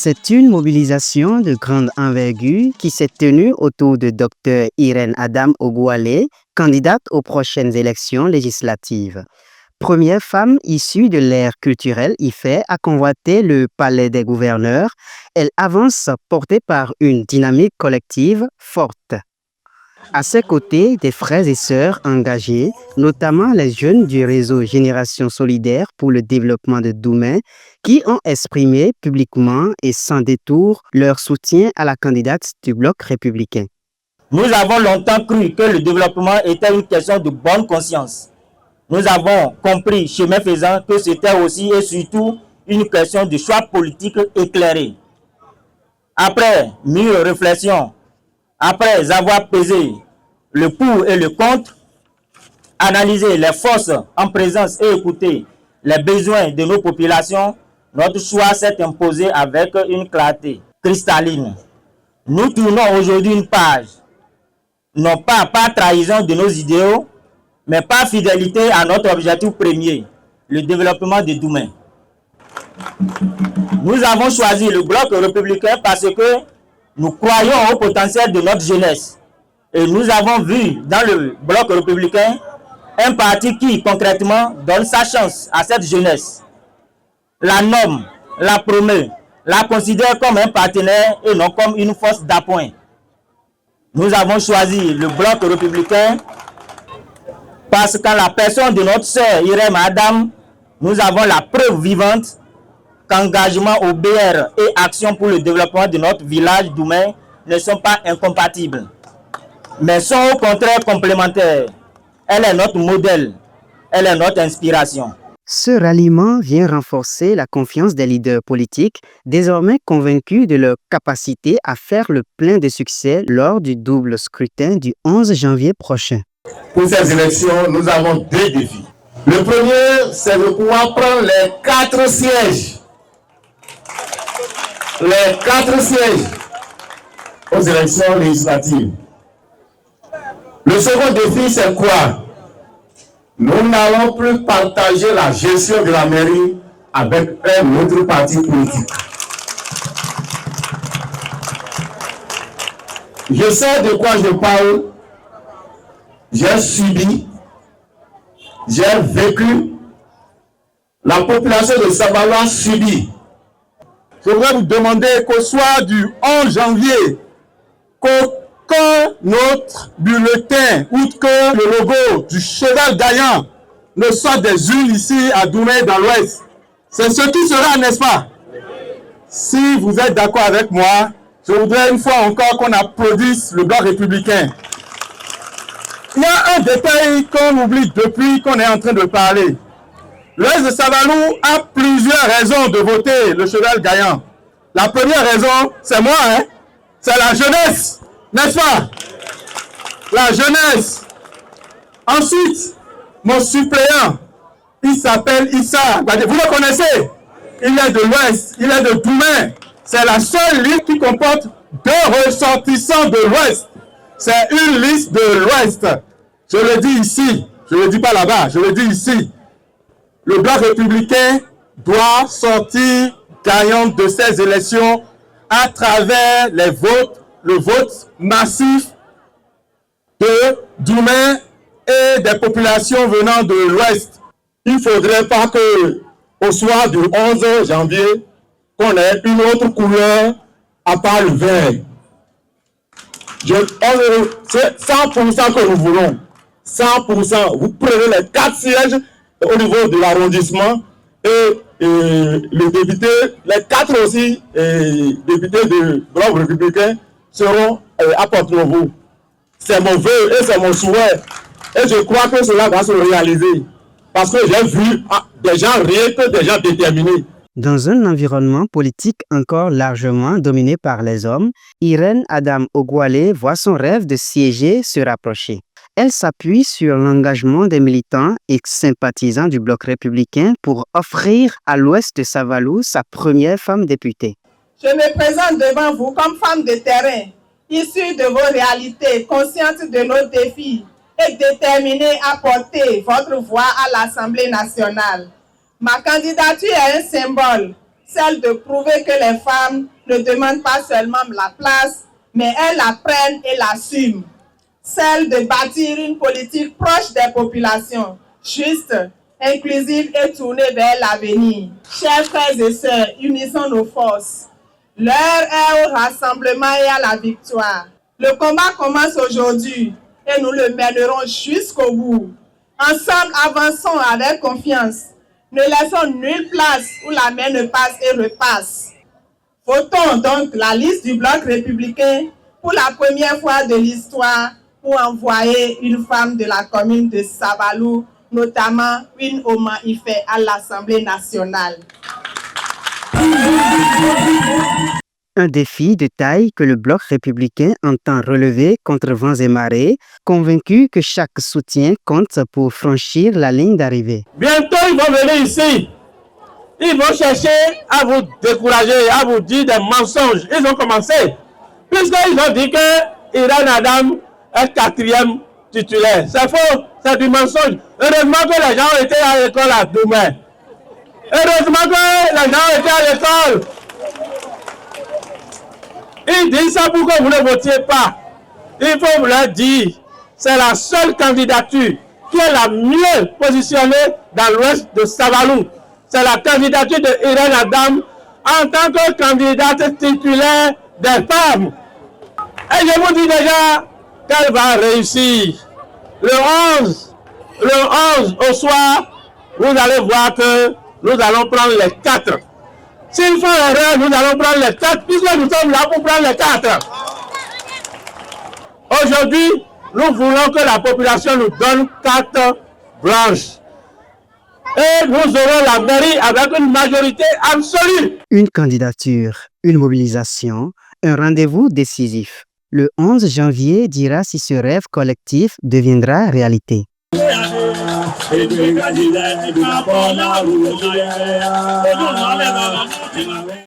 C'est une mobilisation de grande envergure qui s'est tenue autour de Dr Irène Adam Ogwale, candidate aux prochaines élections législatives. Première femme issue de l'ère culturelle IFE à convoiter le palais des gouverneurs, elle avance portée par une dynamique collective forte. À ses côtés, des frères et sœurs engagés, notamment les jeunes du réseau Génération Solidaire pour le développement de Doumen, qui ont exprimé publiquement et sans détour leur soutien à la candidate du Bloc républicain. Nous avons longtemps cru que le développement était une question de bonne conscience. Nous avons compris, chemin faisant, que c'était aussi et surtout une question de choix politique éclairé. Après mûre réflexion, après avoir pesé le pour et le contre, analysé les forces en présence et écouté les besoins de nos populations, notre choix s'est imposé avec une clarté cristalline. Nous tournons aujourd'hui une page, non pas par trahison de nos idéaux, mais par fidélité à notre objectif premier, le développement de Doumen. Nous avons choisi le Bloc républicain parce que nous croyons au potentiel de notre jeunesse. Et nous avons vu dans le Bloc républicain un parti qui, concrètement, donne sa chance à cette jeunesse. La nomme, la promeut, la considère comme un partenaire et non comme une force d'appoint. Nous avons choisi le Bloc républicain parce qu'en la personne de notre sœur Irène Adam, nous avons la preuve vivante qu'engagement au BR et action pour le développement de notre village Doumen ne sont pas incompatibles, mais sont au contraire complémentaires. Elle est notre modèle, elle est notre inspiration. Ce ralliement vient renforcer la confiance des leaders politiques, désormais convaincus de leur capacité à faire le plein de succès lors du double scrutin du 11 janvier prochain. Pour ces élections, nous avons deux défis. Le premier, c'est de pouvoir prendre les 4 sièges. Les 4 sièges aux élections législatives. Le second défi, c'est quoi? Nous n'allons plus partager la gestion de la mairie avec un autre parti politique. Je sais de quoi je parle. J'ai subi, j'ai vécu, la population de Saint-Malo a subi. Je voudrais vous demander qu'au soir du 11 janvier, qu'aucun autre bulletin, outre que le logo du cheval gagnant, ne soit des urnes ici à Doumen dans l'Ouest. C'est ce qui sera, n'est-ce pas? Si vous êtes d'accord avec moi, je voudrais une fois encore qu'on applaudisse le Bloc républicain. Il y a un détail qu'on oublie depuis qu'on est en train de parler. L'Ouest de Saint-Malo a plusieurs raisons de voter le cheval gagnant. La première raison, c'est moi, c'est la jeunesse, n'est-ce pas? La jeunesse. Ensuite, mon suppléant, il s'appelle Issa. Vous le connaissez? Il est de l'Ouest, il est de Doumen. C'est la seule liste qui comporte 2 ressortissants de l'Ouest. C'est une liste de l'Ouest. Je le dis ici, je ne le dis pas là-bas, je le dis ici. Le Bloc républicain doit sortir gagnant de ces élections à travers les votes, le vote massif de Doumen et des populations venant de l'Ouest. Il ne faudrait pas que, au soir du 11 janvier, qu'on ait une autre couleur à part le vert. C'est 100% que nous voulons. 100%. Vous prenez les 4 sièges au niveau de l'arrondissement et les députés, les 4 aussi députés de Bloc républicain seront à Porto-Novo. C'est mon vœu et c'est mon souhait. Et je crois que cela va se réaliser. Parce que j'ai vu des gens rien que des gens déterminés. Dans un environnement politique encore largement dominé par les hommes, Irène Adam Ogwale voit son rêve de siéger se rapprocher. Elle s'appuie sur l'engagement des militants et sympathisants du Bloc républicain pour offrir à l'Ouest de Saint-Malo sa première femme députée. Je me présente devant vous comme femme de terrain, issue de vos réalités, consciente de nos défis et déterminée à porter votre voix à l'Assemblée nationale. Ma candidature est un symbole, celle de prouver que les femmes ne demandent pas seulement la place, mais elles la prennent et l'assument. Celle de bâtir une politique proche des populations, juste, inclusive et tournée vers l'avenir. Chers frères et sœurs, unissons nos forces. L'heure est au rassemblement et à la victoire. Le combat commence aujourd'hui et nous le mènerons jusqu'au bout. Ensemble, avançons avec confiance. Ne laissons nulle place où la main ne passe et repasse. Votons donc la liste du Bloc républicain pour la première fois de l'histoire pour envoyer une femme de la commune de Savalou, notamment une Oma Ife, à l'Assemblée nationale. Un défi de taille que le Bloc républicain entend relever contre vents et marées, convaincu que chaque soutien compte pour franchir la ligne d'arrivée. Bientôt, ils vont venir ici. Ils vont chercher à vous décourager, à vous dire des mensonges. Ils ont commencé. Puisqu'ils ont dit que Irène Adam est 4e titulaire. C'est faux, c'est du mensonge. Heureusement que les gens ont été à l'école à demain. Heureusement que les gens ont été à l'école. Ils disent ça pour que vous ne votiez pas. Il faut vous leur dire, c'est la seule candidature qui est la mieux positionnée dans l'ouest de Savalou. C'est la candidature de Irène Adam en tant que candidate titulaire des femmes. Et je vous dis déjà qu'elle va réussir. Le 11 au soir, vous allez voir que nous allons prendre les 4. S'il faut erreur, nous allons prendre les 4, puisque nous sommes là pour prendre les 4. Aujourd'hui, nous voulons que la population nous donne 4 blanches. Et nous aurons la mairie avec une majorité absolue. Une candidature, une mobilisation, un rendez-vous décisif. Le 11 janvier dira si ce rêve collectif deviendra réalité.